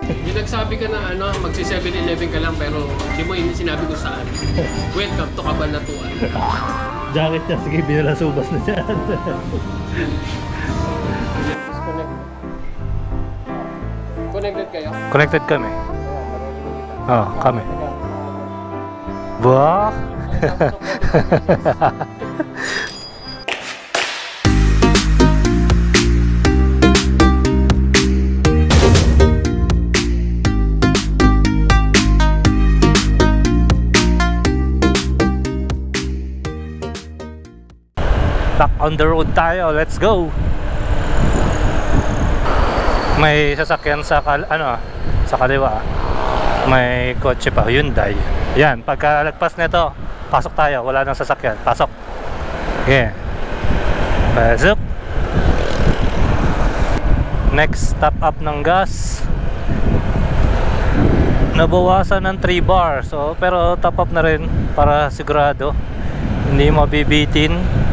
Yung nagsabi ka na ano, magsi 7-Eleven ka lang pero hindi mo sinabi ko saan. Welcome to Cabanatuan. Jacket niya, sige, binalasubas na dyan. Disconnect. Connected kayo? Connected kami. Oo, kami. Bah! Back on the road tayo, let's go. May sasakyan sa sa kaliwa. May kotse pa, Hyundai. Yan, pagka lagpas nito, pasok tayo, wala nang sasakyan, pasok. Okay. Pasok. Next stop up ng gas. Nabawasan ng 3 bar. So, pero top up na rin para sigurado hindi mabibitin.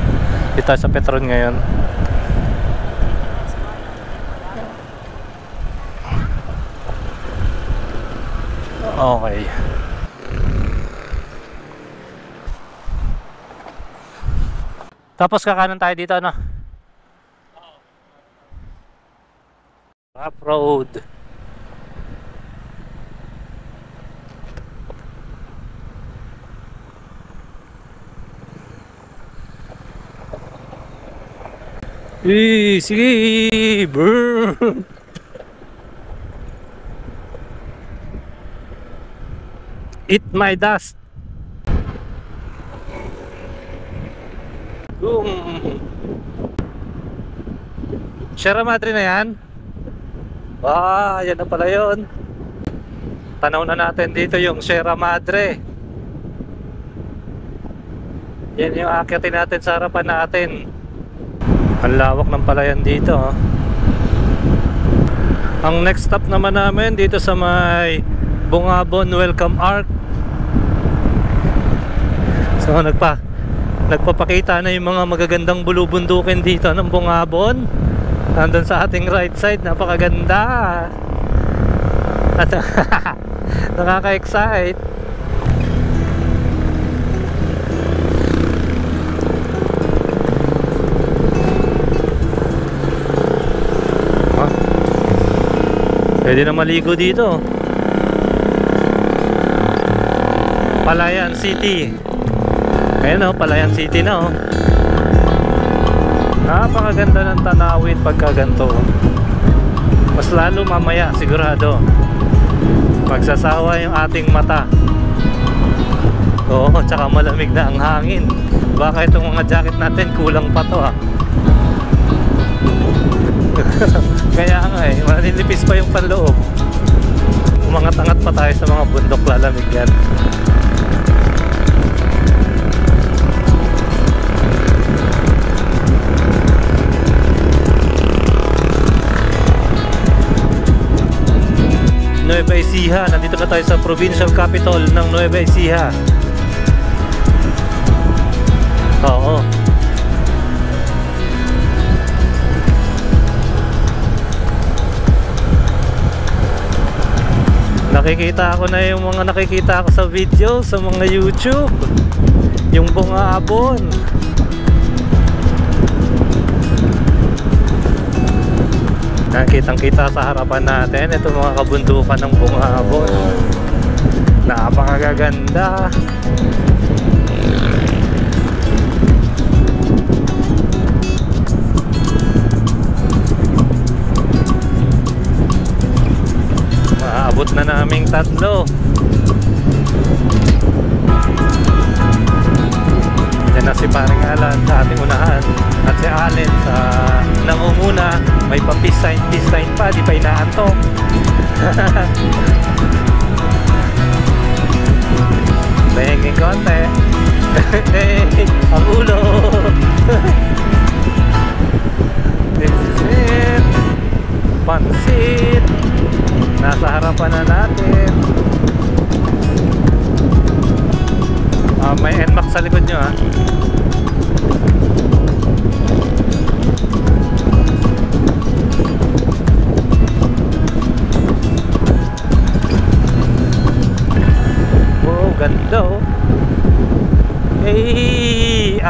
Dito sa Petron ngayon. Okay. Tapos kakanan tayo dito, ano? Rough road. Sige, burn. Eat my dust. Sierra Madre na yan. Yan na pala yun. Tanaw na natin dito yung Sierra Madre. Yan yung akyatin natin sa harapan natin. Ang lawak ng palayan dito, oh. Ang next stop naman namin dito sa may Bungabon Welcome Arc. So nagpapakita na yung mga magagandang bulubundukin dito ng Bungabon. Nandun sa ating right side, napakaganda. At nakaka-excite. Pwede na maligo dito. Palayan City. Ayan o, Palayan City na o. Napakaganda ng tanawin pagka ganito. Mas lalo mamaya sigurado magsasawa yung ating mata. Oo, tsaka malamig na ang hangin. Baka itong mga jacket natin kulang pa to, ha. Kaya nga eh, maninipis pa yung panloob. Umangat-angat pa tayo sa mga bundok, lalamig yan. Nueva Ecija, nandito na tayo sa provincial capital ng Nueva Ecija. Oo. Nakikita ko na yung mga nakikita ko sa video, sa mga YouTube. Yung Bungabon. Nakitang-kita sa harapan natin itong mga kabundukan ng Bungabon. Napakaganda. Maabot na naming tatlo. Yan na si paring Alan sa ating unahan. At si Allen sa nangunguna. May pa peace sign pa, di pa inaantok. Behengin konti. Ang ulo. This is it. Pansit. Nasa harapan na natin. May NMAX sa likod nyo, ha.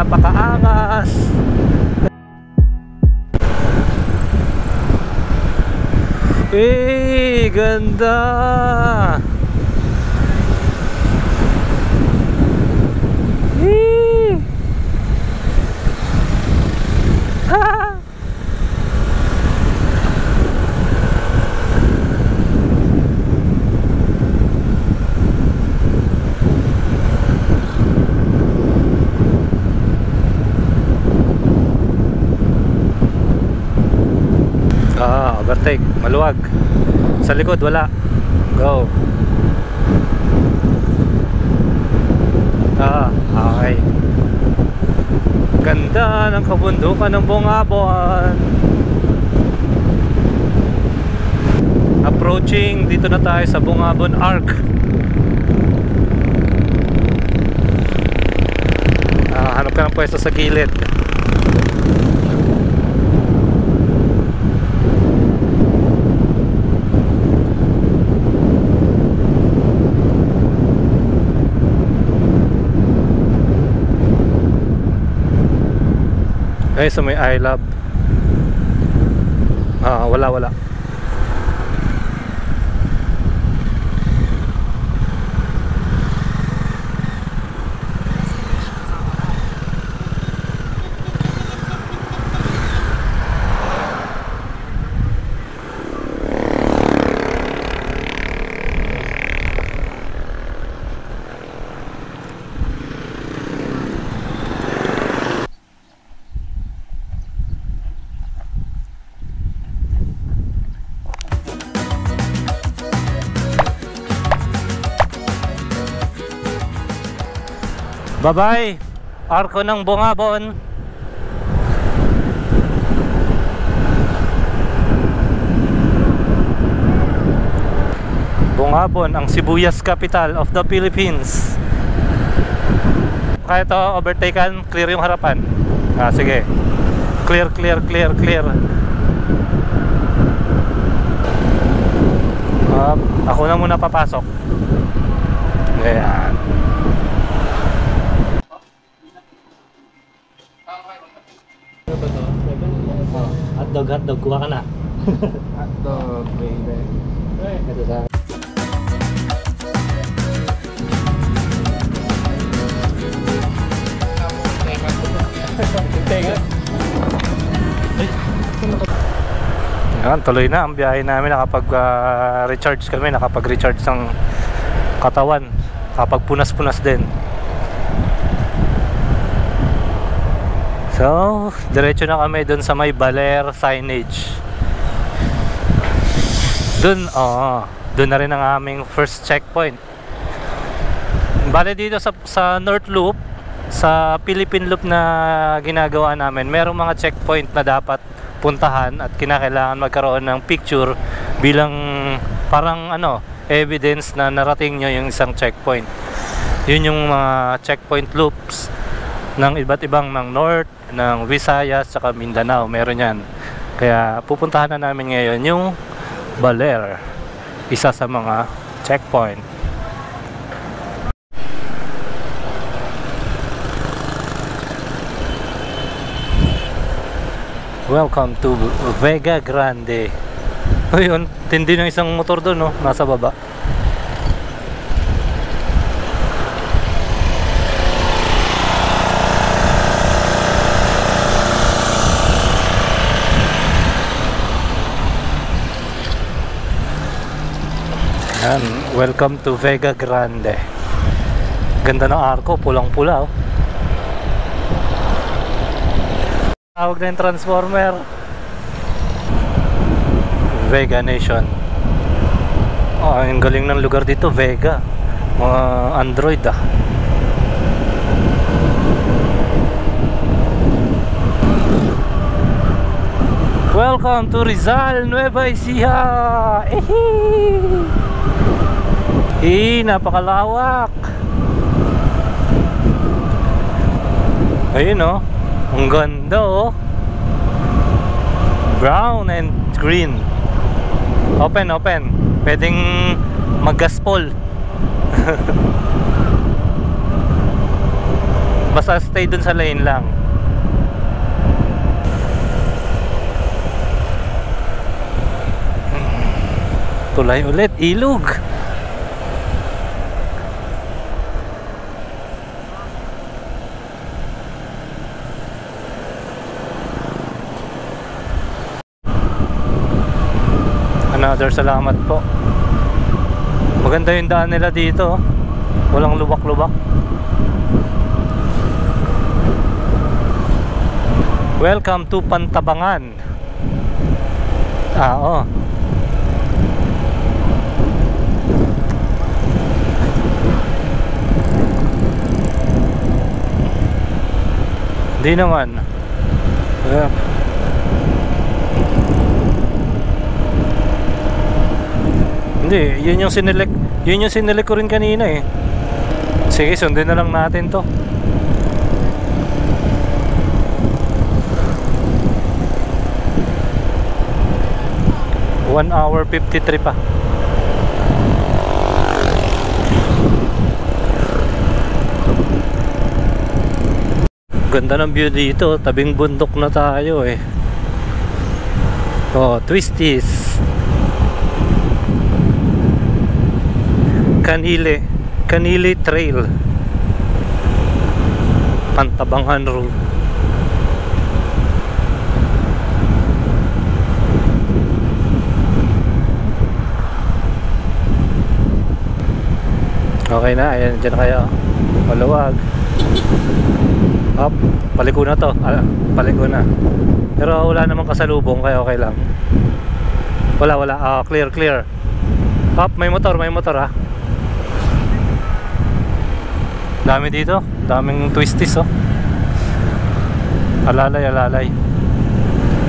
napakaangas. Ganda. Ha. Overtake, maluwag. Sa likod wala. Go. Okay. Ganda ng kabundukan ng Bungabon. Approaching, dito na tayo sa Bungabon Arc. Hanap ka ng pwesto sa gilid. Ay, sa may I Love. Wala. Bye-bye, Arko ng Bungabon. Bungabon, ang sibuyas capital of the Philippines. Kaya to overtaken, clear yung harapan. Sige. Clear. Ako na muna papasok. Ayan. Hotdog, kuha ka na. Hotdog, baby. Ito sa Yan, tuloy na ang biyahe namin. Nakapag-recharge kami, nakapag-recharge ng katawan, kapag punas-punas din. So, diretso na kami dun sa may Baler signage. Dun na rin ang aming first checkpoint. Bale dito sa North Loop, sa Philippine Loop na ginagawa namin, merong mga checkpoint na dapat puntahan at kinakailangan magkaroon ng picture bilang parang evidence na narating nyo yung isang checkpoint. Yun yung mga checkpoint loops ng iba't ibang ng North, ng Visayas, saka Mindanao, meron yan. Kaya pupuntahan na namin ngayon yung Baler, isa sa mga checkpoint. Welcome to Vega Grande. Ayun, tindi ng isang motor doon, no? Nasa baba. Yan, welcome to Vega Grande. Ganda ng arko, pulang-pula, oh. Tawag na yung transformer. Vega Nation. Ang galing ng lugar dito, Vega. Mga Android, Welcome to Rizal, Nueva Ecija. Napakalawak. Ayun, oh. Ang ganda, oh. Brown and green. Open. Pwedeng mag-gaspol. Basta stay dun sa lane lang. Tulay ulit, ilog. Another salamat po. Maganda yung daan nila dito. Walang lubak-lubak. Welcome to Pantabangan. Oo. Hindi naman. Hindi, yun yung sinelect ko rin kanina eh. Sige, sundin na lang natin to. One hour 53 pa. Ganda ng view dito, tabing bundok na tayo eh. Oh, Twisties. Kanile Trail. Pantabangan Road. Okay na, ayan, dyan kayo. Maluwag. Up, paliko na to. Paliko na. Pero wala namang kasalubong, kaya okay lang. Wala. Clear. Up, may motor ah. Dami dito, daming twisties oh. Alalay.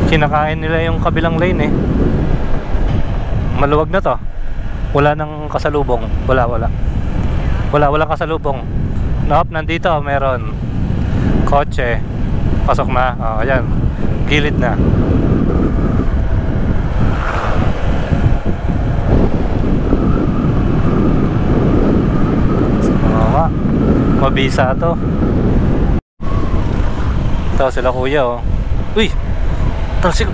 Kinakain nila yung kabilang lane eh. Maluwag na to. Wala nang kasalubong. Wala kasalubong. Nope, nandito meron kotse. Pasok na. Oh, ayan. Gilid na. Mabisa to. Ito sila kuya oh. Uy! Talsik.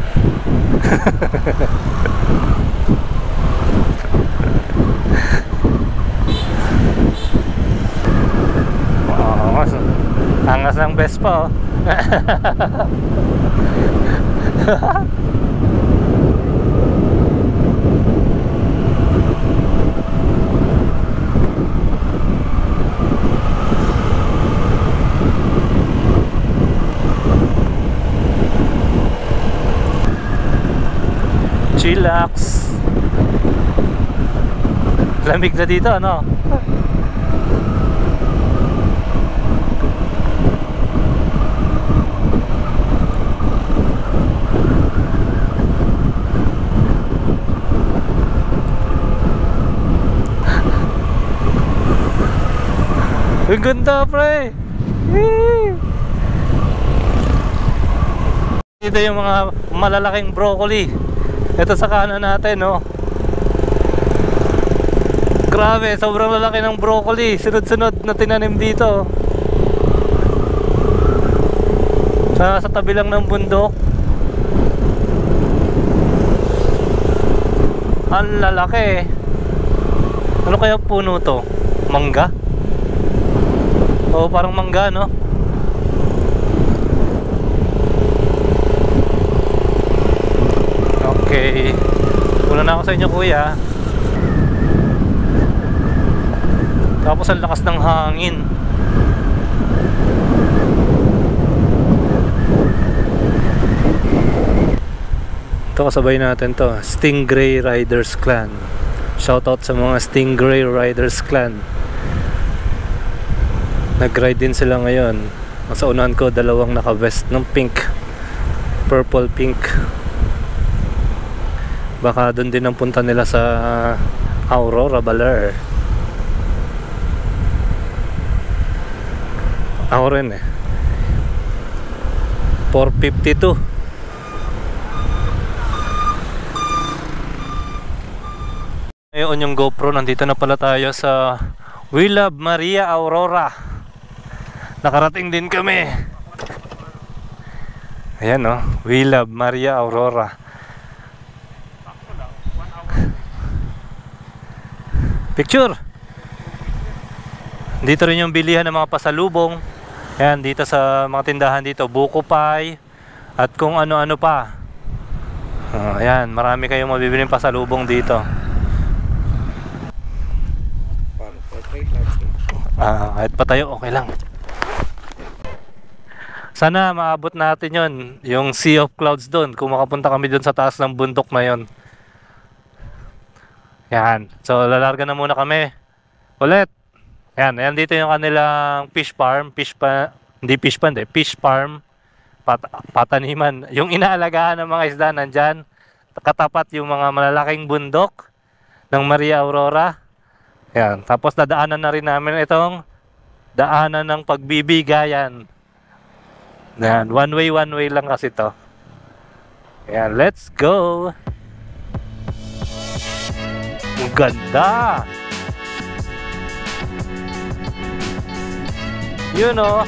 Angas ng Vespa oh. Chillax. Lamig na dito ano. Ang ganda pre. Ito yung mga malalaking broccoli. Ito sa kanan natin no. Grabe, sobrang lalaki ng broccoli. Sunod-sunod na tinanim dito. Sa tabi lang ng bundok. Ang lalaki. Ano kaya puno to? Mangga? Oo, parang mangga, no? Okay. Una na ako sa inyo, kuya. Tapos ang lakas ng hangin. Ito kasabay natin to, Stingray Riders Clan. Shoutout sa mga Stingray Riders Clan. Nag-ride din sila ngayon. Sa unahan ko, dalawang naka-vest ng pink, purple pink. Baka doon din ang punta nila sa Aurora Baler. Ako rin eh. 452. Ngayon yung GoPro, nandito na pala tayo sa We Love Maria Aurora. Nakarating din kami. Ayan oh, We Love Maria Aurora. Picture. Dito rin yung bilihan ng mga pasalubong. Ayan, dito sa mga tindahan dito, buko pie at kung ano-ano pa. Ayan, marami kayong mabibiling pasalubong dito. Kahit patayo, okay lang. Sana maabot natin yon, yung Sea of Clouds doon, kung makapunta kami doon sa taas ng bundok na yon. Yan, so lalarga na muna kami ulit. Yan, ayan dito yung kanilang fish farm, fish farm, pataniman. Yung inaalagaan ng mga isda nandyan, katapat yung mga malalaking bundok ng Maria Aurora. Yan, tapos dadaanan na rin namin itong daanan ng pagbibigayan. Yan, one way lang kasi to. Yan, let's go. Ang ganda. You know.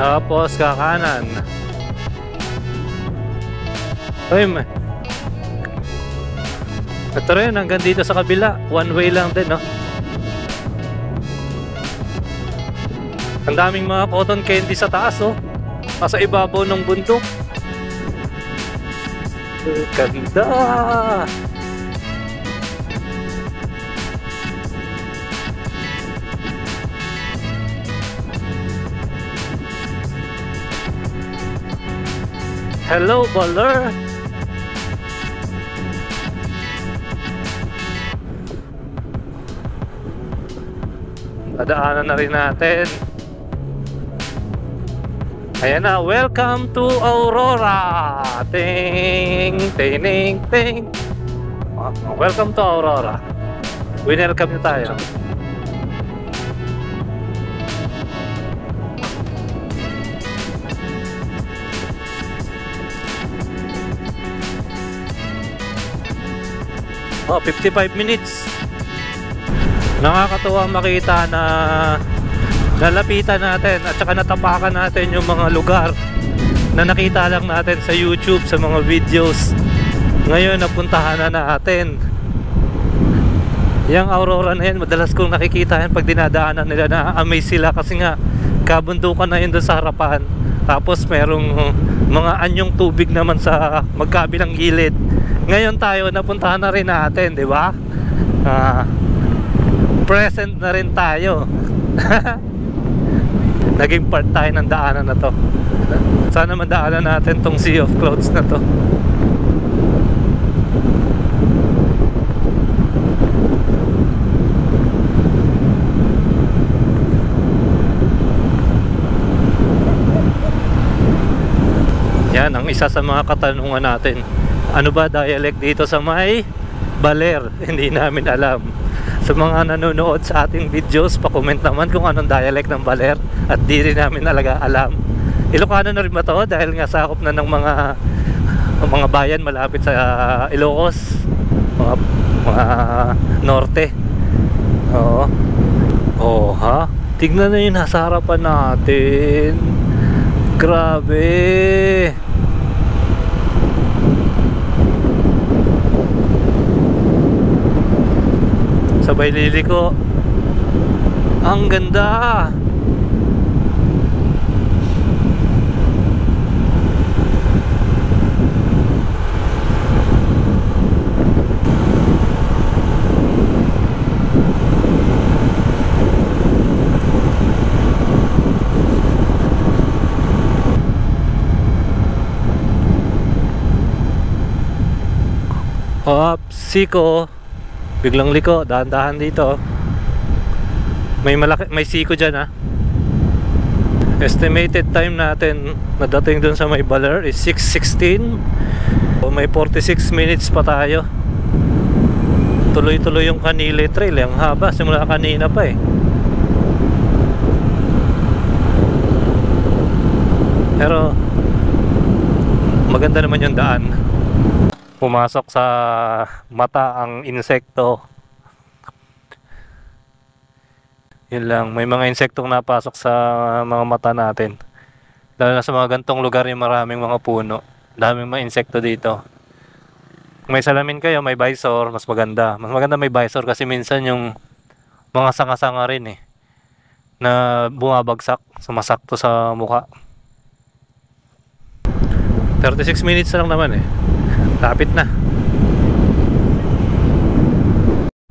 Tapos kakanan. Uy, ito rin, hanggang dito sa kabila. One way lang din, no? Ang daming mga cotton candy sa taas, oh. Nasa ibabaw ng bundok. Ganda! Hello, Baler! Dadaanan na rin natin. Ayan na, welcome to Aurora. Ting, ting, ting, ting. Welcome to Aurora. Welcome nyo tayo. Oh, 55 minutes. Nakakatuwa makita na nalapitan natin at saka natapakan natin yung mga lugar na nakita lang natin sa YouTube, sa mga videos. Ngayon napuntahan na natin. Yung Aurora na yan, madalas kong nakikita yan pag dinadaanan nila, na-amaze sila kasi nga kabundukan na yun doon sa harapan. Tapos merong mga anyong tubig naman sa magkabilang gilid. Ngayon tayo napuntahan na rin natin, di ba? Present na rin tayo. Naging part tayo ng daanan na to. Sana madaanan natin tong Sea of Clouds na to. Yan ang isa sa mga katanungan natin. Ano ba dialect dito sa may Baler? Hindi namin alam. Sa mga nanonood sa ating videos, pa-comment naman kung anong dialect ng Baler at di rin namin talaga alam. Ilocano na rin ba to? Dahil nga sakop na ng mga bayan malapit sa Ilocos, mga norte. Oo. Oh, ha? Tignan na yun nasa harapan natin. Grabe. Sabay liliko. Ang ganda. Siko. Biglang liko, dahan-dahan dito. May siko dyan, ha. Estimated time natin na dating dun sa may Baler is 6:16. So, may 46 minutes pa tayo. Tuloy-tuloy yung Canile Trail. Ang haba, simula kanina pa eh. Pero maganda naman yung daan. Pumasok sa mata ang insekto. Yun lang, may mga insektong napasok sa mga mata natin. Lalo na sa mga gantong lugar yung maraming mga puno. Daming mga insekto dito. Kung may salamin kayo, may visor, mas maganda. Mas maganda may visor kasi minsan yung mga sanga-sanga rin eh, na bumabagsak, sumasakto sa mukha. 36 minutes na lang naman eh. Lapit na.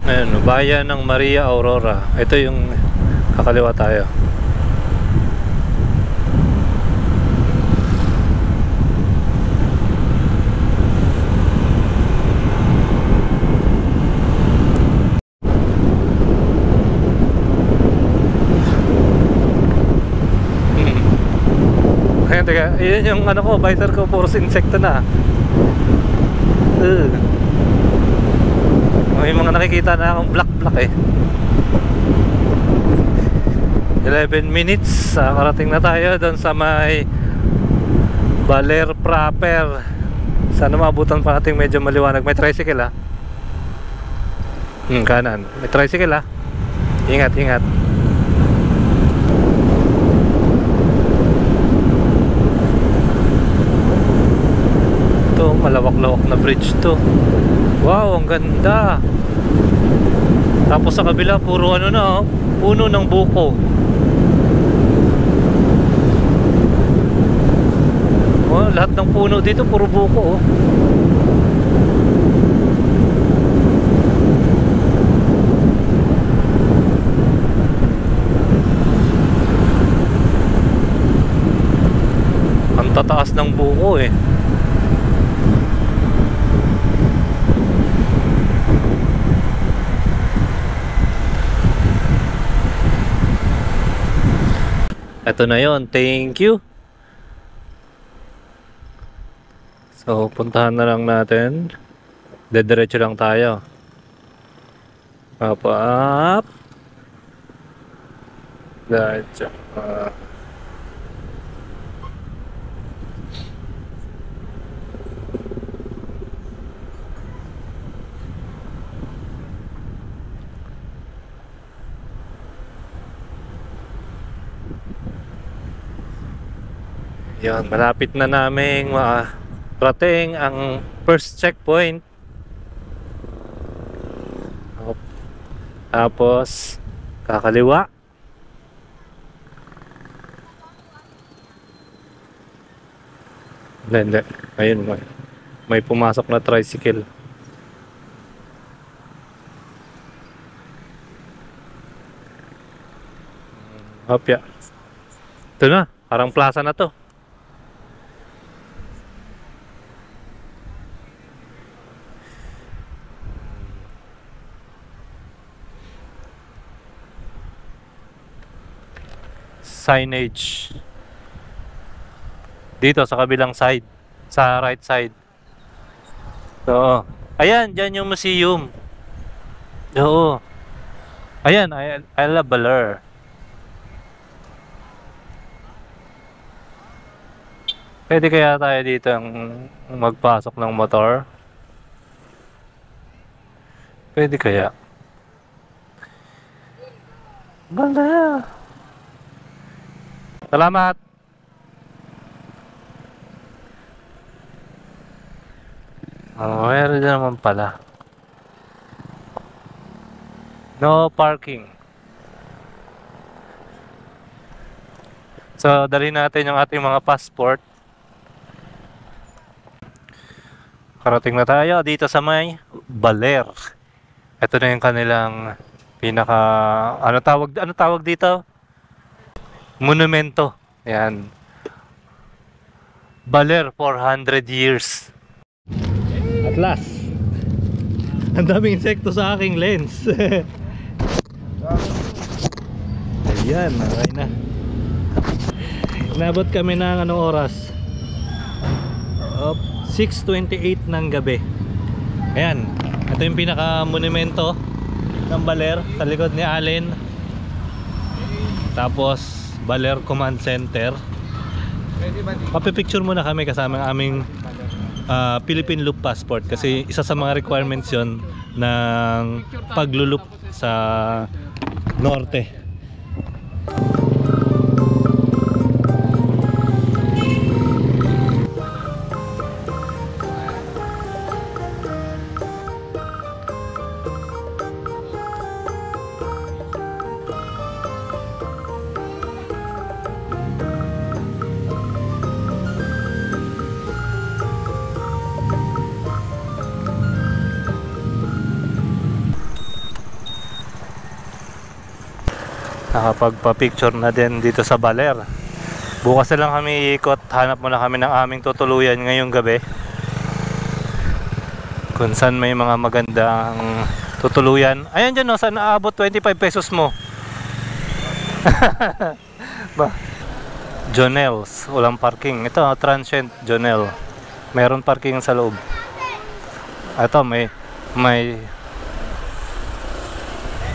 Ayun, bayan ng Maria Aurora. Ito yung kakaliwa tayo. Ayan, teka, yun yung ano ko, visor ko, puro insekto na. May mga nakikita na akong black eh. 11 minutes, karating na tayo doon sa may Baler proper. Sana maabutan pa natin medyo maliwanag. May tricycle ah. Kanan, may tricycle ah. Ingat, ingat. Ito, malawak-lawak na bridge to. Wow, ang ganda. Tapos sa kabila puro ano na oh, puno ng buko. Oh, lahat ng puno dito puro buko oh. Ang tataas ng buko eh. Ito na yon, thank you. So, puntahan na lang natin. Dediretso lang tayo. Up. Diretso. Yan, malapit na naming rating ang first checkpoint. Tapos kakaliwa. Hindi. Ayun, may pumasok na tricycle. Hopya. Ito na, parang plaza na to. Signage dito sa kabilang side, sa right side. So, ayan, dyan yung museum. Oo. Ayan, I love Baler. Pwede kaya tayo dito ang magpasok ng motor? Pwede kaya? Baler. Salamat. Oh, meron din naman pala. No parking. So, dali natin yung ating mga passport. Karating na tayo dito sa may Baler. Ito na yung kanilang pinaka ano tawag dito? Monumento. Ayan. Baler 400 years. At last. Ang daming insekto sa aking lens. Ayan, okay na. Inabot kami ng anong oras? 6:28 ng gabi. Ayan. Ito yung pinaka-monumento ng Baler sa likod ni Allen. Tapos Baler Command Center. Papipicture muna kami kasama ang aming Philippine Loop Passport kasi isa sa mga requirements yon ng paglulup sa norte. Nakapagpa-picture na din dito sa Baler. Bukas na lang kami iikot. Hanap muna kami ng aming tutuluyan ngayong gabi. Kung saan may mga magandang tutuluyan. Ayan dyan, no, saan naabot 25 pesos mo? Jonel's, walang parking. Ito, transient Jonel. Meron parking sa loob. Ito, may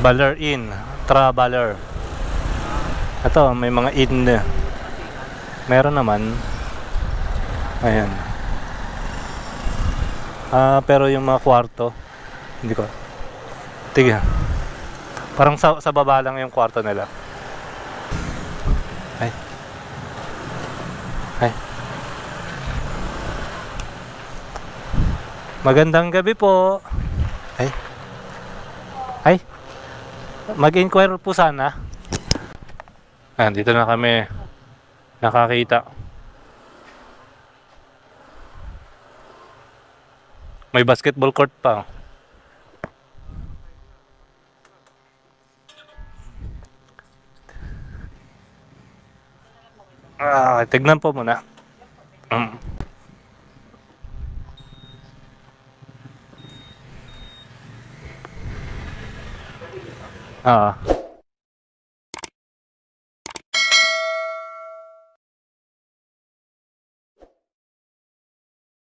Baler Inn, Baler. Ito, may mga inn. Meron naman. Ayan. Pero yung mga kwarto, hindi ko. Tignan. Parang sa baba lang yung kwarto nila. Ay. Ay. Magandang gabi po. Ay. Ay. Mag-inquire po sana. Dito na kami nakakita. May basketball court pa. Tignan po muna.